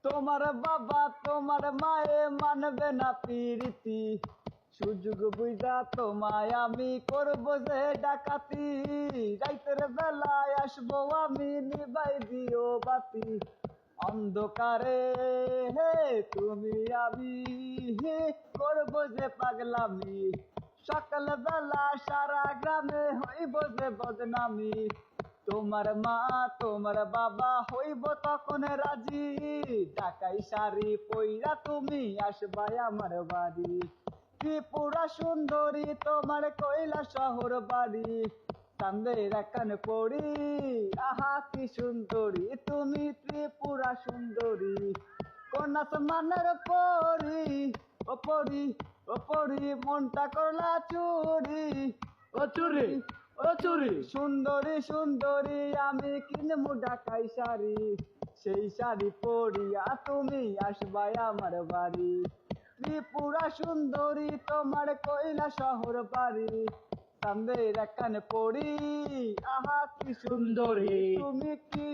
তোমার বাবা তোমার মায়ে মানবে না প্রীতি, সুযোগ বুঝা তোমায় আমি করবো যে ডাকাতি। রাইতের বেলায় আসবো আমি, নিবাই দিও বাতি। অন্ধকারে হে তুমি আমি করবো যে পাগলামি। সকাল বেলা সারা গ্রামে হইব যে বদনামি। তোমার মা তোমার বাবা হইব তখন রাজি। ঢাকাই শাড়ি পইরা তুমি আসবাই আমার বাড়ি। ত্রিপুরা সুন্দরী তোমার কইলা শহর বাড়ি। চাঁদের কান পড়ি আহা কি সুন্দরী তুমি ত্রিপুরা সুন্দরী। কোন আসমানের পরি ও পরি ও পরি মনটা করলা চুরি। ও চুরি ও চুরি সুন্দরী সুন্দরী আমি কিনবো ঢাকাই শাড়ি। সেই শাড়ি পরিয়া তুমি আসবাই আমার বাড়ি। ত্রিপুরা সুন্দরী তোমার কইলা শহর বাড়ি। চাঁদের কান পড়ি আহা কি সুন্দরী তুমি কি